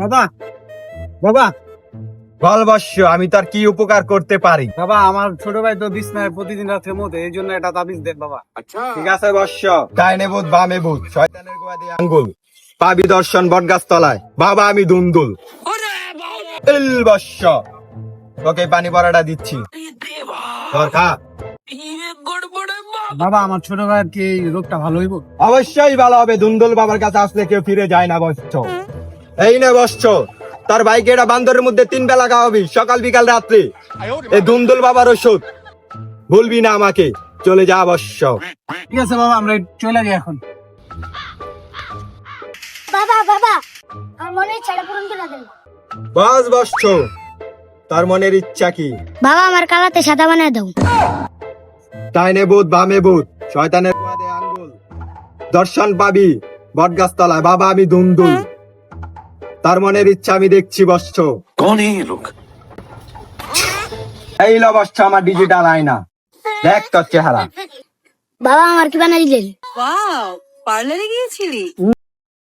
বাবা, বাবা, বল বৎস, আমি তার কি উপকার করতে পারি? বাবা, আমার ছোট ভাই তো বিছনায় প্রতিদিন রাত্রে মতে, এই জন্য একটা তাবিজ দেন বাবা। ঠিক আছে বৎস, ডাইনে ভূত বামে ভূত, শয়তানের গোয়া দিয়ে আঙ্গুল, পাবি দর্শন বটগাছ তলায়, বাবা আমি দুন্দুল। ইল বৎস, তোকে পানি পড়াটা দিচ্ছি, ধর খা। বাবা, আমার ছোট ভাইয়ের কি এই রোগটা ভালো হইব? অবশ্যই ভালো হবে, দুন্দুল বাবার কাছে আসলে কেউ ফিরে যায় না বৎস। এই নে বৎস, তার ভাইকে এটা বান্দরের মধ্যে 3 বেলা খাওয়াবি, সকাল বিকাল রাত্রি। এই দুন্দুল বাবার ওষুধ, ভুলবি না আমাকে। চলে যা বৎস। ঠিক আছে বাবা, আমরা চলে যাই এখন। বাবা বাবা আমার মনে ইচ্ছাটা পূরণ করে দেন। বাস বৎস, তার মনের ইচ্ছা কি? বাবা আমার কালাতে সাদা বানায় দাও। ডাইনে ভূত বামে ভূত, শয়তানের গোয়া দিয়ে আঙ্গুল, দর্শন পাবি বটগাছ তলায়, বাবা আমি দুন্দুল। তার মনের ইচ্ছা আমি দেখছি বৎস। कौन है ये लोग? এই ল বৎস আমার ডিজিটাল আয়না, দেখ তোর চেহারা। বাবা আমার কি বানাই দিলেন? ওয়াও, পার্লারে গিয়েছিলি?